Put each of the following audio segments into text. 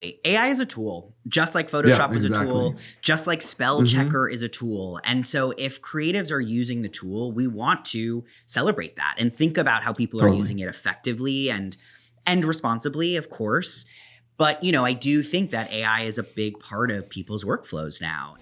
AI is a tool, just like Photoshop was a tool, just like spell checker is a tool. And so if creatives are using the tool, we want to celebrate that and think about how people are using it effectively and responsibly, of course. But, you know, I do think that AI is a big part of people's workflows now.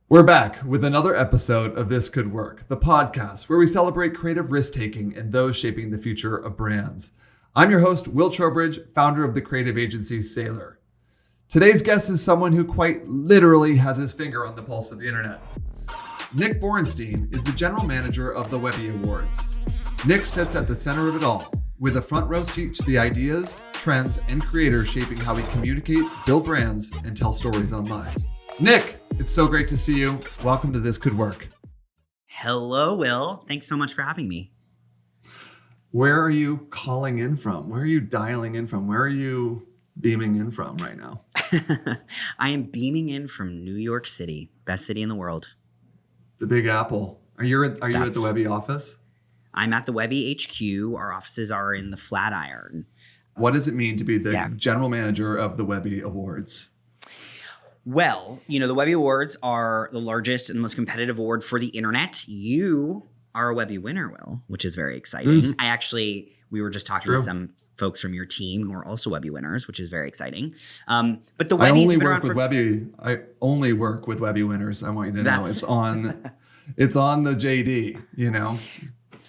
We're back with another episode of This Could Work, the podcast where we celebrate creative risk-taking and those shaping the future of brands. I'm your host, Will Trowbridge, founder of the creative agency Sailor. Today's guest is someone who quite literally has his finger on the pulse of the internet. Nick Borenstein is the general manager of the Webby Awards. Nick sits at the center of it all, with a front row seat to the ideas, trends, and creators shaping how we communicate, build brands, and tell stories online. Nick, it's so great to see you. Welcome to This Could Work. Hello, Will. Thanks so much for having me. Where are you calling in from? Where are you dialing in from? Where are you beaming in from right now? I am beaming in from New York City, best city in the world. The Big Apple. Are you at the Webby office? I'm at the Webby HQ. Our offices are in the Flatiron. What does it mean to be the general manager of the Webby Awards? Well, you know, the Webby Awards are the largest and most competitive award for the internet. You are a Webby winner, Will, which is very exciting. We were just talking to some folks from your team who are also Webby winners, which is very exciting. But the Webby's been around for... I only work with Webby winners. I want you to know it's on the JD, you know.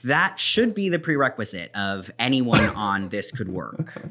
That should be the prerequisite of anyone on This Could Work.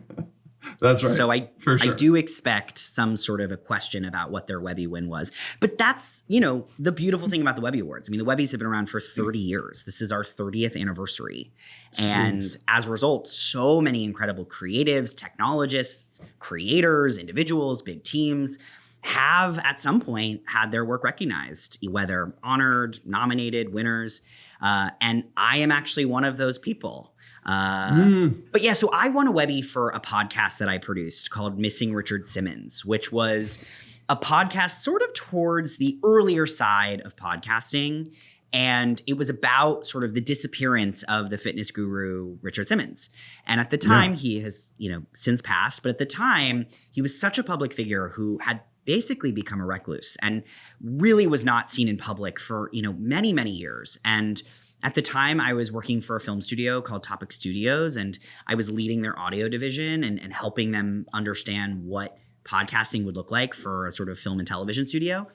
That's right. So I sure. do expect some sort of a question about what their Webby win was. But that's, you know, the beautiful thing about the Webby Awards. I mean, the Webbies have been around for 30 years. This is our 30th anniversary. Jeez. And as a result, so many incredible creatives, technologists, creators, individuals, big teams have at some point had their work recognized, whether honored, nominated, winners. And I am actually one of those people. But yeah, so I won a Webby for a podcast that I produced called Missing Richard Simmons, which was a podcast sort of towards the earlier side of podcasting. And it was about sort of the disappearance of the fitness guru, Richard Simmons. And at the time, he has, you know, since passed, but at the time, he was such a public figure who had basically become a recluse and really was not seen in public for, you know, many, many years. And at the time, I was working for a film studio called Topic Studios, and I was leading their audio division and helping them understand what podcasting would look like for a sort of film and television studio.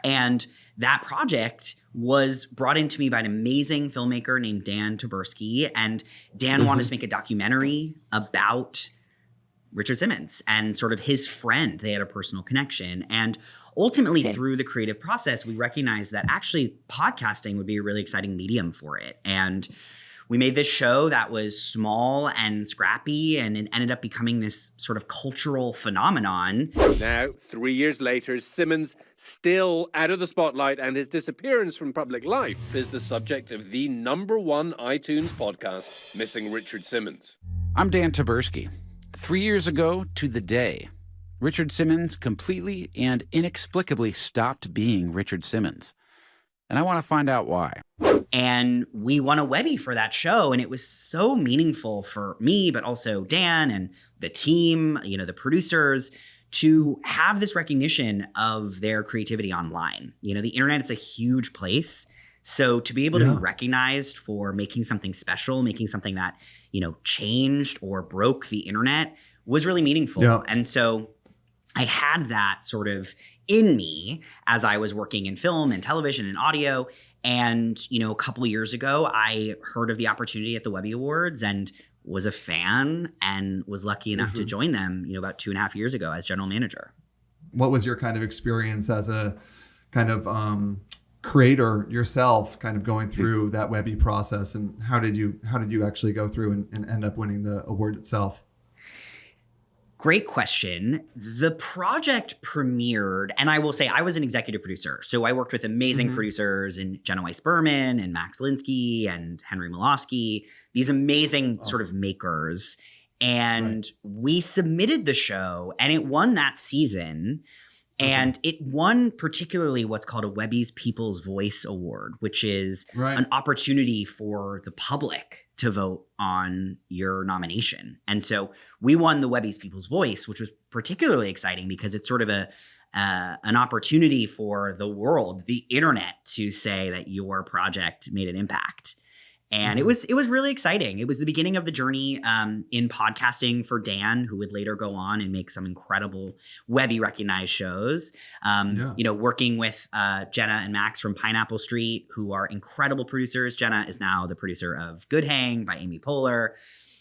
And that project was brought into me by an amazing filmmaker named Dan Taberski, and Dan wanted to make a documentary about Richard Simmons and sort of his friend. They had a personal connection. And ultimately, through the creative process, we recognized that actually podcasting would be a really exciting medium for it. And we made this show that was small and scrappy, and it ended up becoming this sort of cultural phenomenon. Now, 3 years later, Simmons still out of the spotlight, and his disappearance from public life is the subject of the #1 iTunes podcast, Missing Richard Simmons. I'm Dan Taberski. 3 years ago to the day, Richard Simmons completely and inexplicably stopped being Richard Simmons. And I want to find out why. And we won a Webby for that show. And it was so meaningful for me, but also Dan and the team, you know, the producers, to have this recognition of their creativity online. You know, the internet is a huge place. So to be able to be recognized for making something special, making something that, you know, changed or broke the internet was really meaningful. Yeah. And so I had that sort of in me as I was working in film and television and audio. And, you know, a couple of years ago, I heard of the opportunity at the Webby Awards and was a fan and was lucky enough to join them, you know, about 2.5 years ago as general manager. What was your kind of experience as a kind of creator yourself, kind of going through that Webby process, and how did you actually go through and end up winning the award itself? Great question. The project premiered, and I will say I was an executive producer. So I worked with amazing producers in Jenna Weiss Berman and Max Linsky and Henry Milofsky, these amazing sort of makers. And we submitted the show and it won that season. And it won particularly what's called a Webby's People's Voice Award, which is an opportunity for the public to vote on your nomination. And so we won the Webby's People's Voice, which was particularly exciting because it's sort of an opportunity for the world, the internet, to say that your project made an impact. And it was really exciting. It was the beginning of the journey in podcasting for Dan, who would later go on and make some incredible Webby recognized shows. Working with Jenna and Max from Pineapple Street, who are incredible producers. Jenna is now the producer of Good Hang by Amy Poehler.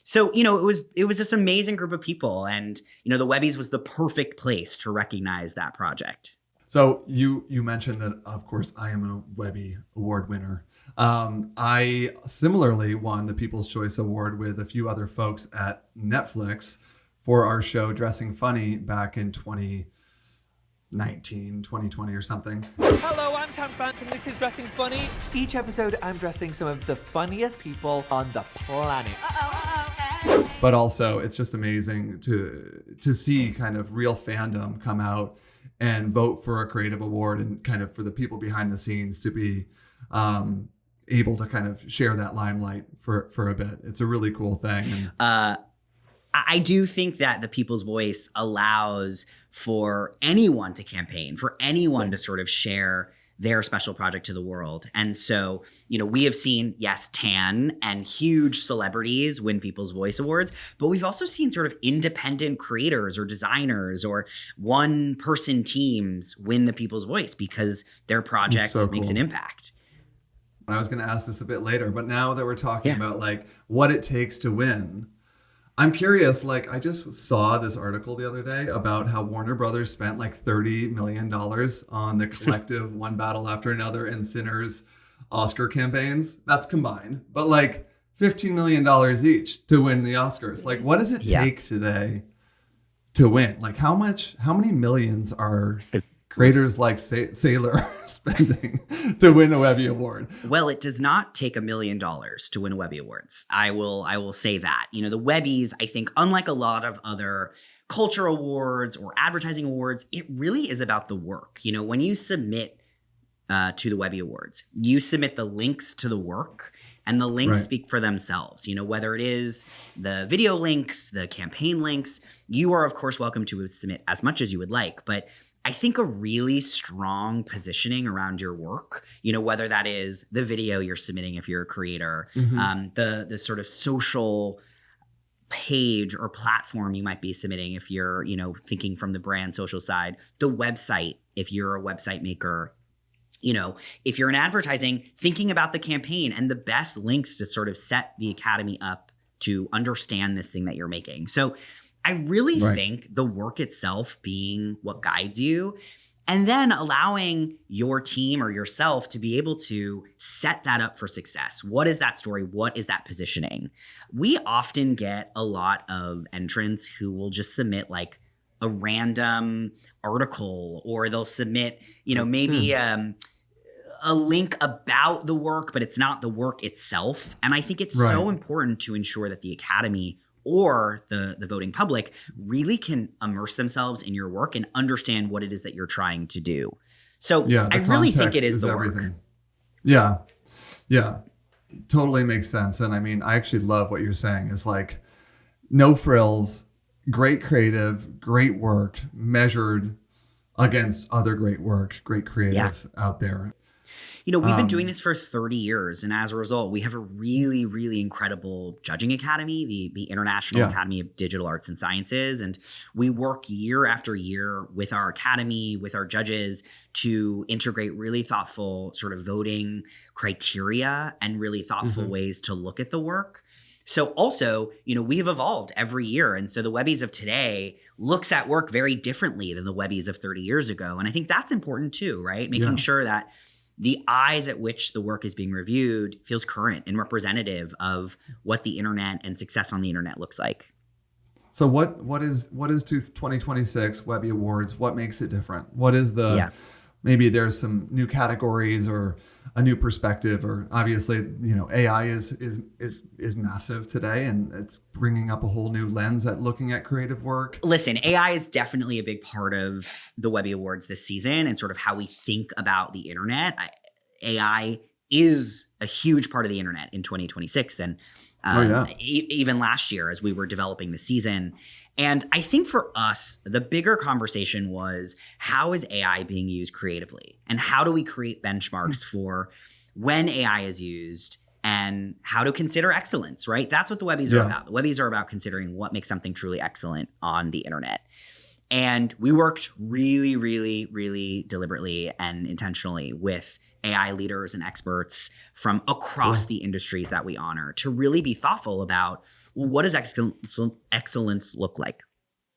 So, it was this amazing group of people. And, the Webbies was the perfect place to recognize that project. So you mentioned that, of course, I am a Webby Award winner. I similarly won the People's Choice Award with a few other folks at Netflix for our show Dressing Funny back in 2019, 2020 or something. Hello, I'm Tom Grant and this is Dressing Funny. Each episode I'm dressing some of the funniest people on the planet. But also it's just amazing to see kind of real fandom come out and vote for a creative award and kind of for the people behind the scenes to be able to kind of share that limelight for a bit. It's a really cool thing. I do think that the People's Voice allows for anyone to campaign, for anyone to sort of share their special project to the world. And so, we have seen, yes, Tan and huge celebrities win People's Voice Awards, but we've also seen sort of independent creators or designers or one-person teams win the People's Voice because their project makes an impact. I was going to ask this a bit later, but now that we're talking about like what it takes to win, I'm curious, like I just saw this article the other day about how Warner Brothers spent like $30 million on the collective One Battle After Another and Sinners Oscar campaigns. That's combined, but like $15 million each to win the Oscars. Like what does it take today to win? Like how many millions are creators like Sailor spending to win a Webby Award? Well, it does not take $1 million to win a Webby Awards. I will say that. The Webbies, I think, unlike a lot of other culture awards or advertising awards, it really is about the work. When you submit to the Webby Awards, you submit the links to the work, and the links speak for themselves. Whether it is the video links, the campaign links, you are, of course, welcome to submit as much as you would like. But I think a really strong positioning around your work, whether that is the video you're submitting if you're a creator, the sort of social page or platform you might be submitting if you're, thinking from the brand social side, the website if you're a website maker, if you're in advertising, thinking about the campaign and the best links to sort of set the Academy up to understand this thing that you're making. So I really think the work itself being what guides you, and then allowing your team or yourself to be able to set that up for success. What is that story? What is that positioning? We often get a lot of entrants who will just submit like a random article, or they'll submit, maybe a link about the work, but it's not the work itself. And I think it's so important to ensure that the Academy or the voting public really can immerse themselves in your work and understand what it is that you're trying to do. So I really think it is the everything. Work. Yeah, totally makes sense. And I mean, I actually love what you're saying is like no frills, great creative, great work measured against other great work, great creative out there. We've been doing this for 30 years. And as a result, we have a really, really incredible judging academy, the International Academy of Digital Arts and Sciences. And we work year after year with our academy, with our judges, to integrate really thoughtful sort of voting criteria and really thoughtful ways to look at the work. So also, we've evolved every year. And so the Webbies of today looks at work very differently than the Webbies of 30 years ago. And I think that's important too, right? Making sure that the eyes at which the work is being reviewed feels current and representative of what the internet and success on the internet looks like. So what is 2026 Webby Awards? What makes it different? What is the maybe there's some new categories or a new perspective, or obviously, AI is massive today, and it's bringing up a whole new lens at looking at creative work. Listen, AI is definitely a big part of the Webby Awards this season and sort of how we think about the internet. AI is a huge part of the internet in 2026, and even last year as we were developing the season. And I think for us, the bigger conversation was, how is AI being used creatively? And how do we create benchmarks for when AI is used and how to consider excellence, right? That's what the Webbies are about. The Webbies are about considering what makes something truly excellent on the internet. And we worked really, really, really deliberately and intentionally with AI leaders and experts from across the industries that we honor to really be thoughtful about, well, what does excellence look like?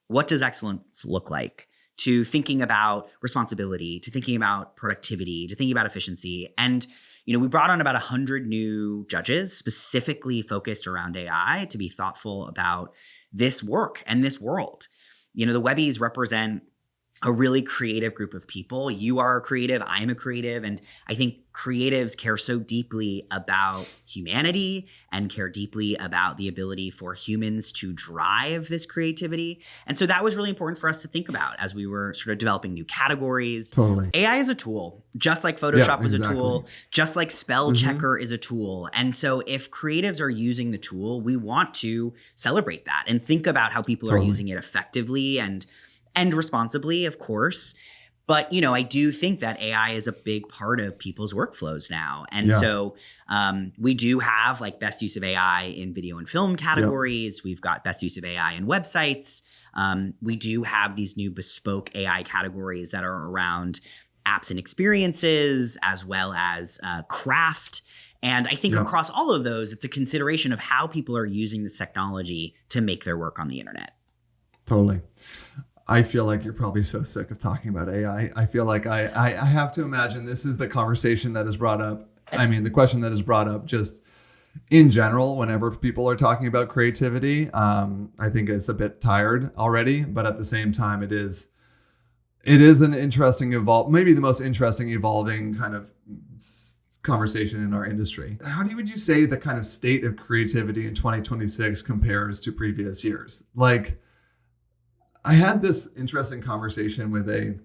What does excellence look like? To thinking about responsibility, to thinking about productivity, to thinking about efficiency. And, we brought on about 100 new judges specifically focused around AI to be thoughtful about this work and this world. The Webbies represent a really creative group of people. You are a creative, I am a creative, and I think creatives care so deeply about humanity and care deeply about the ability for humans to drive this creativity. And so that was really important for us to think about as we were sort of developing new categories. Totally. AI is a tool, just like Photoshop was a tool, just like spell checker is a tool. And so if creatives are using the tool, we want to celebrate that and think about how people are using it effectively and responsibly, of course. But, I do think that AI is a big part of people's workflows now. And so we do have like best use of AI in video and film categories. We've got best use of AI in websites. We do have these new bespoke AI categories that are around apps and experiences, as well as craft. And I think across all of those, it's a consideration of how people are using this technology to make their work on the internet. Totally. I feel like you're probably so sick of talking about AI. I feel like I have to imagine this is the conversation that is brought up. I mean, the question that is brought up just in general, whenever people are talking about creativity. I think it's a bit tired already, but at the same time, it is an interesting maybe the most interesting evolving kind of conversation in our industry. Would you say the kind of state of creativity in 2026 compares to previous years? Like, I had this interesting conversation with a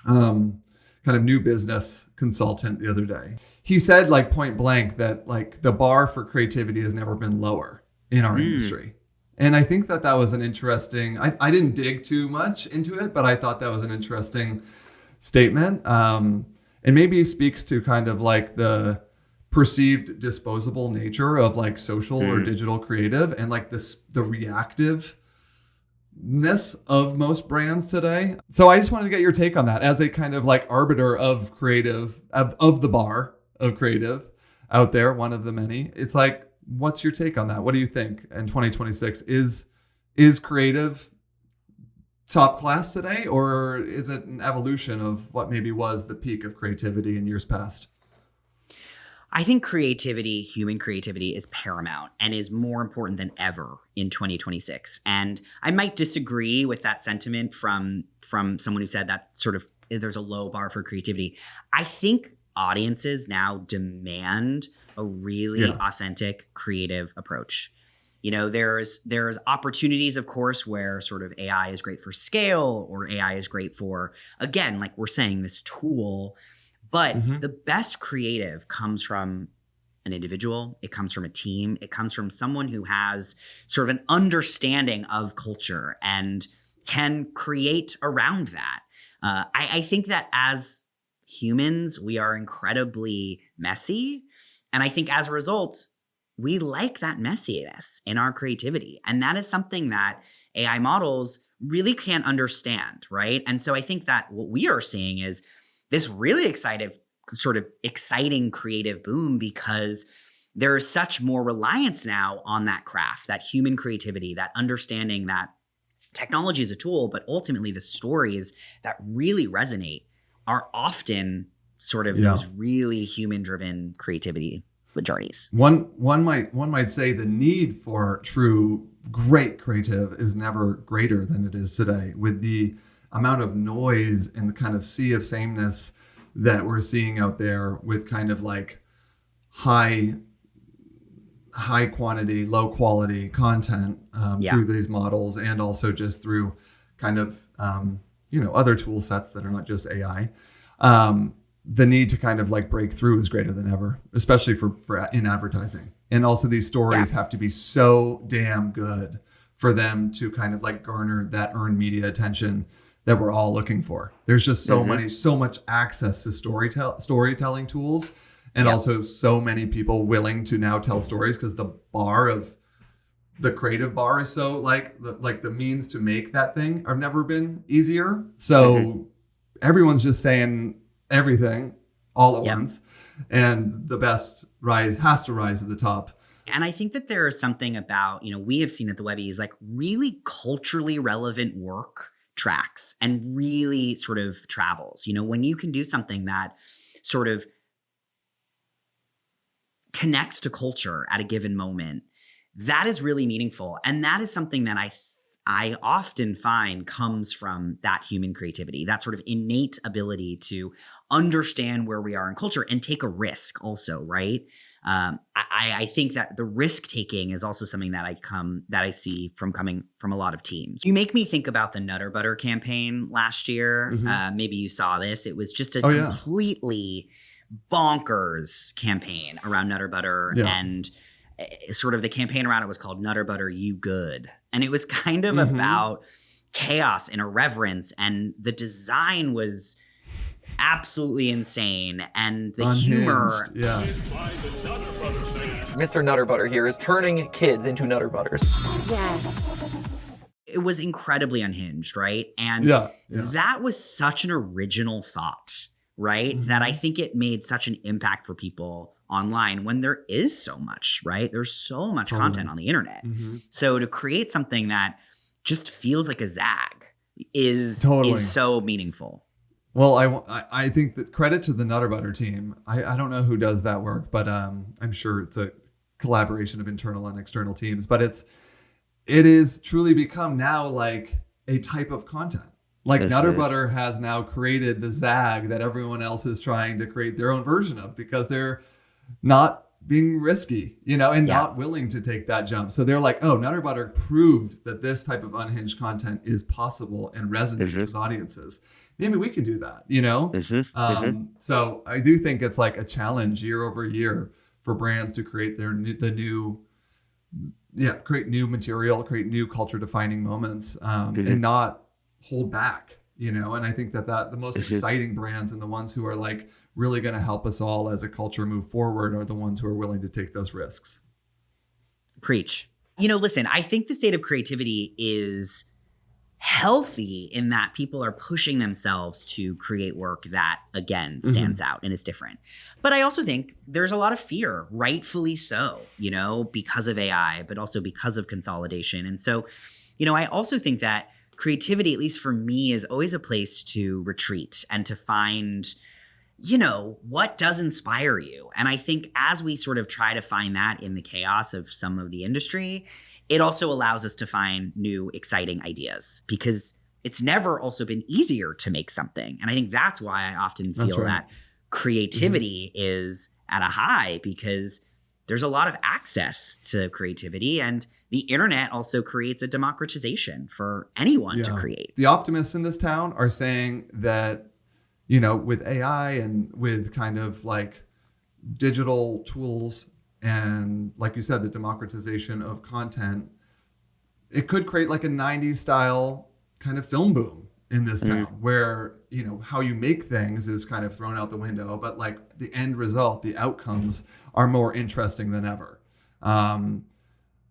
kind of new business consultant the other day. He said, like, point blank, that like the bar for creativity has never been lower in our industry. And I think that was an interesting, I didn't dig too much into it, but I thought that was an interesting statement. And maybe speaks to kind of like the perceived disposable nature of like social or digital creative, and like the reactive of most brands today. So I just wanted to get your take on that as a kind of like arbiter of creative, of the bar of creative out there, one of the many. It's like, what's your take on that? What do you think in 2026? Is creative top class today, or is it an evolution of what maybe was the peak of creativity in years past? I think creativity, human creativity, is paramount and is more important than ever in 2026. And I might disagree with that sentiment from someone who said that sort of there's a low bar for creativity. I think audiences now demand a really authentic, creative approach. There's opportunities, of course, where sort of AI is great for scale, or AI is great for, again, like we're saying, this tool. But the best creative comes from an individual. It comes from a team. It comes from someone who has sort of an understanding of culture and can create around that. I think that as humans, we are incredibly messy. And I think as a result, we like that messiness in our creativity. And that is something that AI models really can't understand, right? And so I think that what we are seeing is this really exciting creative boom, because there is such more reliance now on that craft, that human creativity, that understanding that technology is a tool, but ultimately the stories that really resonate are often sort of those really human-driven creativity majorities. One might say the need for true great creative is never greater than it is today, with the amount of noise and the kind of sea of sameness that we're seeing out there with kind of like high quantity, low quality content through these models, and also just through kind of, other tool sets that are not just AI. The need to kind of like break through is greater than ever, especially for in advertising. And also these stories have to be so damn good for them to kind of like garner that earned media attention that we're all looking for. There's just so much access to storytelling tools, and also so many people willing to now tell stories, because the creative bar is so like the means to make that thing have never been easier. So everyone's just saying everything all at once, and the best has to rise to the top. And I think that there is something about, we have seen at the Webby is like really culturally relevant work tracks and really sort of travels. When you can do something that sort of connects to culture at a given moment, that is really meaningful. And that is something that I often find comes from that human creativity, that sort of innate ability to understand where we are in culture and take a risk also, right? I think that the risk taking is also something that I see coming from a lot of teams. You make me think about the Nutter Butter campaign last year. Maybe you saw this. It was just a completely bonkers campaign around Nutter Butter, and sort of the campaign around it was called Nutter Butter You Good. And it was kind of about chaos and irreverence, and the design was absolutely insane, and the Unhinged. humor. Mr. Nutter Butter here is turning kids into Nutter Butters. Yes. It was incredibly unhinged, right? And that was such an original thought, right? That I think it made such an impact for people online when there is so much, right? There's so much content on the internet. So to create something that just feels like a zag is so meaningful. Well, I think that credit to the Nutter Butter team. I don't know who does that work, but I'm sure it's a collaboration of internal and external teams. But it is truly become now like a type of content. Like Nutter Butter has now created the zag that everyone else is trying to create their own version of, because they're not being risky, and not willing to take that jump. So they're like, oh, Nutter Butter proved that this type of unhinged content is possible and resonates with audiences. Maybe we can do that, So I do think it's like a challenge year over year for brands to create create new material, create new culture defining moments, and not hold back, and I think that the most exciting brands and the ones who are like really going to help us all as a culture move forward are the ones who are willing to take those risks. Preach. Listen, I think the state of creativity is healthy in that people are pushing themselves to create work that, again, stands out and is different. But I also think there's a lot of fear, rightfully so, because of AI, but also because of consolidation. And so, I also think that creativity, at least for me, is always a place to retreat and to find, what does inspire you. And I think as we sort of try to find that in the chaos of some of the industry, it also allows us to find new, exciting ideas, because it's never also been easier to make something. And I think that's why I often feel that creativity is at a high, because there's a lot of access to creativity, and the internet also creates a democratization for anyone to create. The optimists in this town are saying that, with AI and with kind of like digital tools, and like you said, the democratization of content, it could create like a 90s style kind of film boom in this town, where, how you make things is kind of thrown out the window, but like the end result, the outcomes are more interesting than ever. I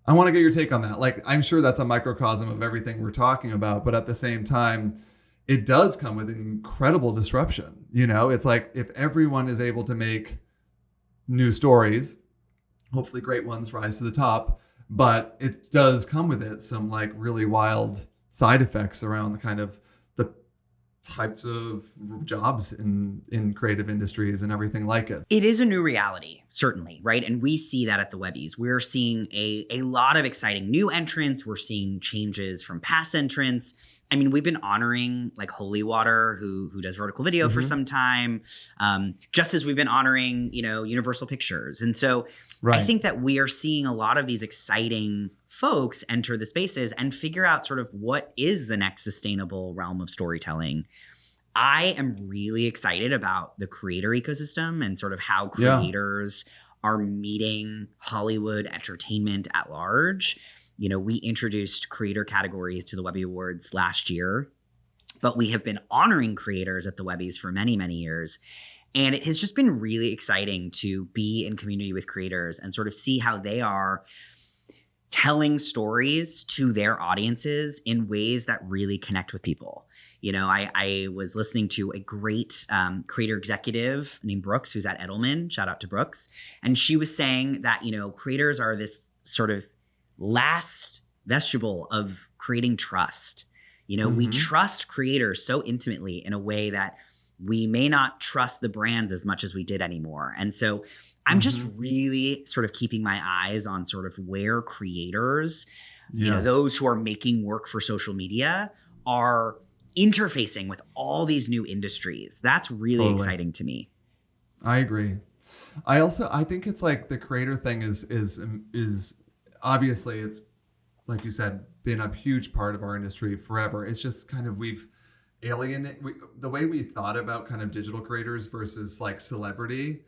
want to get your take on that. Like, I'm sure that's a microcosm of everything we're talking about, but at the same time, it does come with incredible disruption. It's like if everyone is able to make new stories, hopefully great ones rise to the top, but it does come with it some like really wild side effects around the kind of the types of jobs in creative industries and everything like it. It is a new reality, certainly, right? And we see that at the Webbies. We're seeing a lot of exciting new entrants. We're seeing changes from past entrants. I mean, we've been honoring like Holy Water, who does vertical video for some time, just as we've been honoring, Universal Pictures. And so I think that we are seeing a lot of these exciting folks enter the spaces and figure out sort of what is the next sustainable realm of storytelling. I am really excited about the creator ecosystem and sort of how creators are meeting Hollywood entertainment at large. We introduced creator categories to the Webby Awards last year, but we have been honoring creators at the Webbies for many, many years. And it has just been really exciting to be in community with creators and sort of see how they are telling stories to their audiences in ways that really connect with people. I was listening to a great creator executive named Brooks, who's at Edelman. Shout out to Brooks. And she was saying that, creators are this sort of last vestibule of creating trust. We trust creators so intimately in a way that we may not trust the brands as much as we did anymore. And so I'm just really sort of keeping my eyes on sort of where creators, those who are making work for social media, are interfacing with all these new industries. That's really exciting to me. I agree. I think it's like the creator thing is obviously, it's like you said, been a huge part of our industry forever. It's just kind of the way we thought about kind of digital creators versus like celebrity,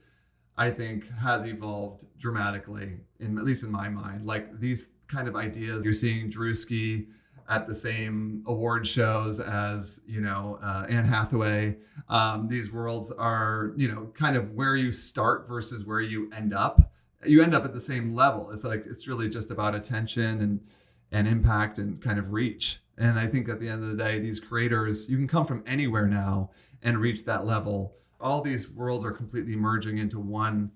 I think has evolved dramatically, at least in my mind. Like these kind of ideas, you're seeing Drewski at the same award shows as, Anne Hathaway. These worlds are, kind of where you start versus where you end up. You end up at the same level. It's like, it's really just about attention and impact and kind of reach. And I think at the end of the day, these creators, you can come from anywhere now and reach that level. All these worlds are completely merging into one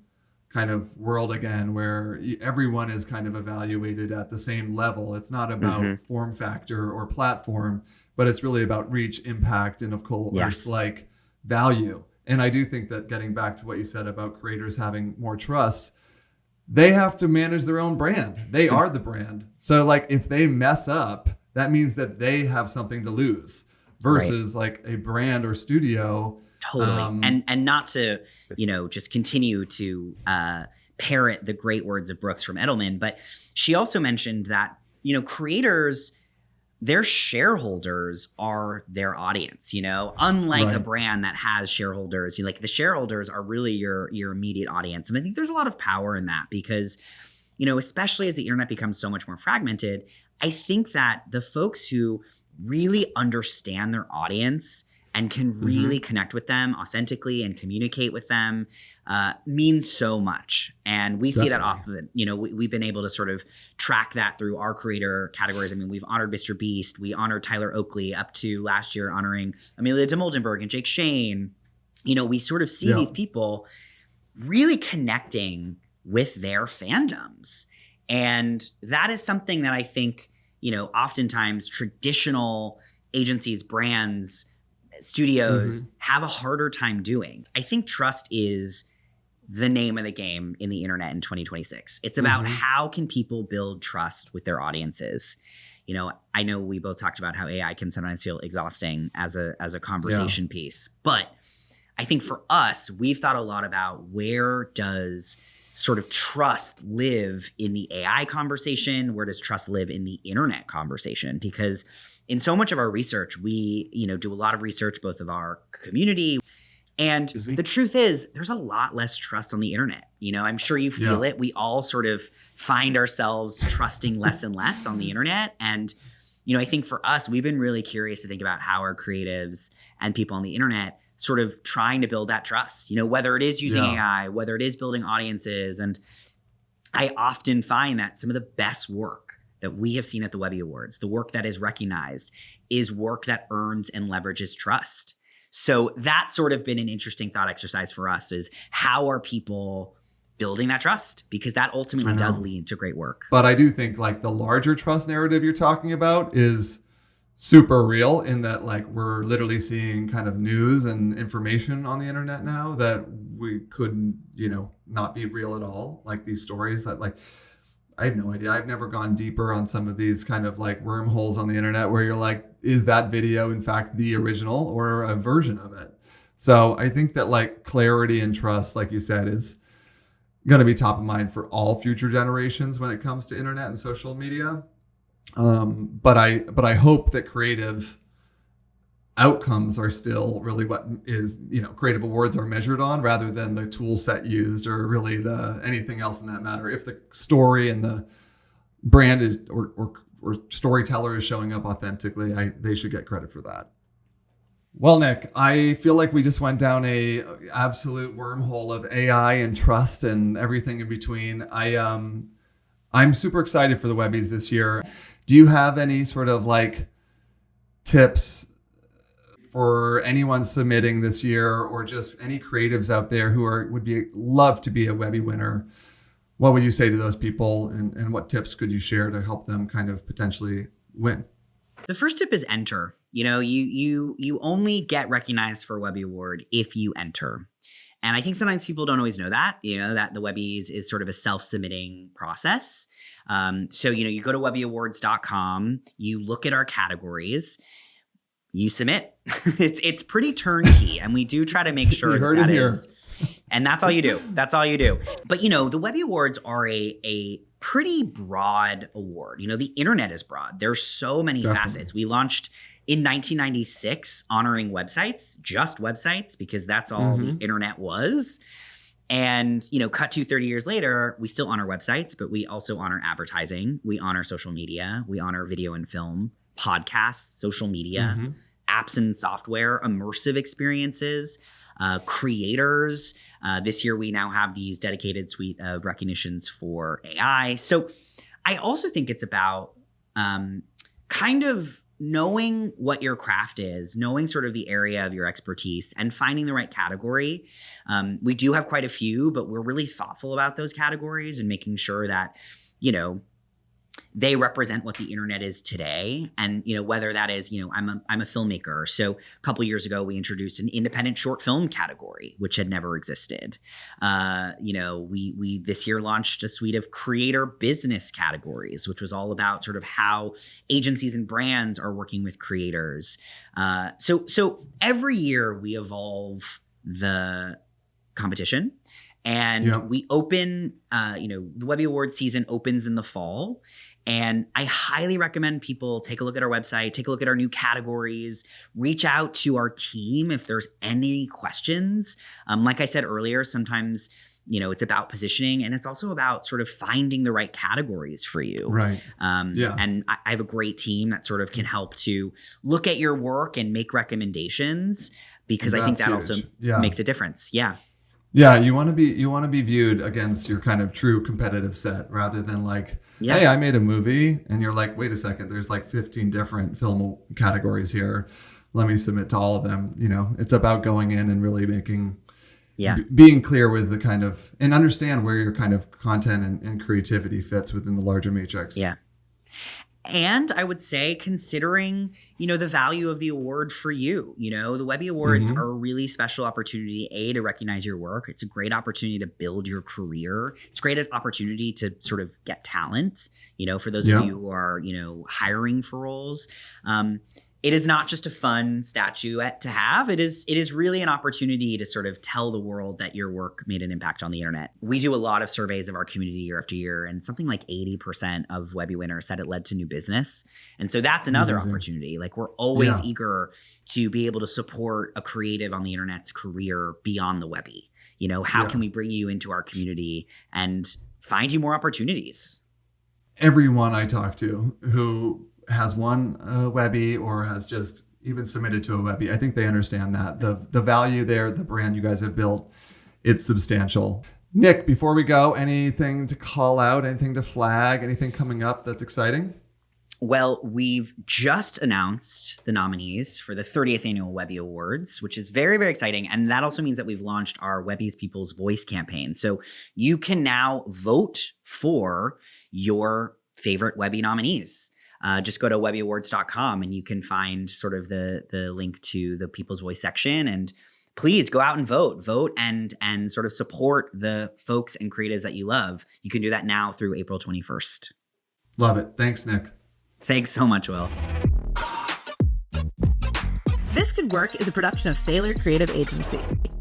kind of world again, where everyone is kind of evaluated at the same level. It's not about form factor or platform, but it's really about reach, impact, and of course, like value. And I do think that getting back to what you said about creators having more trust, they have to manage their own brand. They are the brand. So like if they mess up, that means that they have something to lose versus like a brand or studio. Totally. And not to, just continue to parrot the great words of Brooks from Edelman, but she also mentioned that, creators, their shareholders are their audience, unlike a brand that has shareholders. Like the shareholders are really your immediate audience. And I think there's a lot of power in that because, especially as the internet becomes so much more fragmented, I think that the folks who really understand their audience and can really connect with them authentically and communicate with them means so much. And we see that often. We've been able to sort of track that through our creator categories. I mean, we've honored Mr. Beast. We honored Tyler Oakley up to last year honoring Amelia DeMoldenberg and Jake Shane. We sort of see these people really connecting with their fandoms. And that is something that I think, oftentimes traditional agencies, brands, studios have a harder time doing. I think trust is the name of the game in the internet in 2026. It's about how can people build trust with their audiences. I know we both talked about how AI can sometimes feel exhausting as a conversation piece, but I think for us, we've thought a lot about where does sort of trust live in the AI conversation? Where does trust live in the internet conversation? Because in so much of our research, we, do a lot of research, both of our community. And the truth is, there's a lot less trust on the internet. I'm sure you feel it. We all sort of find ourselves trusting less and less on the internet. And, I think for us, we've been really curious to think about how our creatives and people on the internet sort of trying to build that trust, whether it is using AI, whether it is building audiences. And I often find that some of the best work that we have seen at the Webby Awards, the work that is recognized, is work that earns and leverages trust. So that's sort of been an interesting thought exercise for us, is how are people building that trust? Because that ultimately does lead to great work. But I do think like the larger trust narrative you're talking about is super real, in that like we're literally seeing kind of news and information on the internet now that we couldn't, not be real at all. Like these stories that like, I have no idea. I've never gone deeper on some of these kind of like wormholes on the internet where you're like, is that video in fact the original or a version of it? So I think that like clarity and trust, like you said, is going to be top of mind for all future generations when it comes to internet and social media. But I hope that creative outcomes are still really what is, creative awards are measured on, rather than the tool set used or really anything else in that matter. If the story and the brand is or storyteller is showing up authentically, they should get credit for that. Well, Nick, I feel like we just went down a absolute wormhole of AI and trust and everything in between. I'm super excited for the Webbies this year. Do you have any sort of like tips for anyone submitting this year, or just any creatives out there who love to be a Webby winner? What would you say to those people, and what tips could you share to help them kind of potentially win? The first tip is enter. You only get recognized for a Webby Award if you enter. And I think sometimes people don't always know that, that the Webbies is sort of a self-submitting process. So, you go to webbyawards.com, you look at our categories, you submit. It's pretty turnkey, and we do try to make sure that is. And that's all you do. That's all you do. But, the Webby Awards are a pretty broad award. The internet is broad. There's so many facets. We launched in 1996 honoring websites, just websites, because that's all the internet was. And, cut to 30 years later, we still honor websites, but we also honor advertising. We honor social media. We honor video and film, podcasts, social media, apps and software, immersive experiences, creators. This year, we now have these dedicated suite of recognitions for AI. So I also think it's about kind of knowing what your craft is, knowing sort of the area of your expertise, and finding the right category. We do have quite a few, but we're really thoughtful about those categories and making sure that, they represent what the internet is today. And, whether that is, I'm a filmmaker. So a couple years ago, we introduced an independent short film category, which had never existed. We this year launched a suite of creator business categories, which was all about sort of how agencies and brands are working with creators. So every year we evolve the competition. And we open, the Webby Award season opens in the fall. And I highly recommend people take a look at our website, take a look at our new categories, reach out to our team if there's any questions. Like I said earlier, sometimes, it's about positioning, and it's also about sort of finding the right categories for you. Right. And I have a great team that sort of can help to look at your work and make recommendations, because I think that also makes a difference. Yeah. Yeah, you want to be viewed against your kind of true competitive set, rather than like, hey, I made a movie, and you're like, wait a second, there's like 15 different film categories here. Let me submit to all of them. It's about going in and really being clear with the kind of, and understand where your kind of content and creativity fits within the larger matrix. Yeah. And I would say, considering, the value of the award for you, the Webby Awards are a really special opportunity, to recognize your work. It's a great opportunity to build your career. It's a great opportunity to sort of get talent, for those of you who are, hiring for roles. It is not just a fun statuette to have. It is really an opportunity to sort of tell the world that your work made an impact on the internet. We do a lot of surveys of our community year after year, and something like 80% of Webby winners said it led to new business. And so that's another opportunity. Like, we're always eager to be able to support a creative on the internet's career beyond the Webby. How can we bring you into our community and find you more opportunities? Everyone I talk to who has won Webby or has just even submitted to a Webby, I think they understand that the value there, the brand you guys have built, it's substantial. Nick, before we go, anything to call out, anything to flag, anything coming up that's exciting? Well, we've just announced the nominees for the 30th annual Webby Awards, which is very, very exciting. And that also means that we've launched our Webby's People's Voice campaign. So you can now vote for your favorite Webby nominees. Just go to webbyawards.com and you can find sort of the link to the People's Voice section and please go out and vote and sort of support the folks and creatives that you love. You can do that now through April 21st. Love it. Thanks, Nick. Thanks so much, Will. This Could Work is a production of Sailor Creative Agency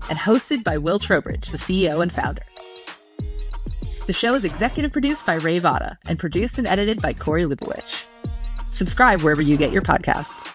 and hosted by Will Trowbridge, the CEO and founder. The show is executive produced by Ray Vada and produced and edited by Corey Lubowich. Subscribe wherever you get your podcasts.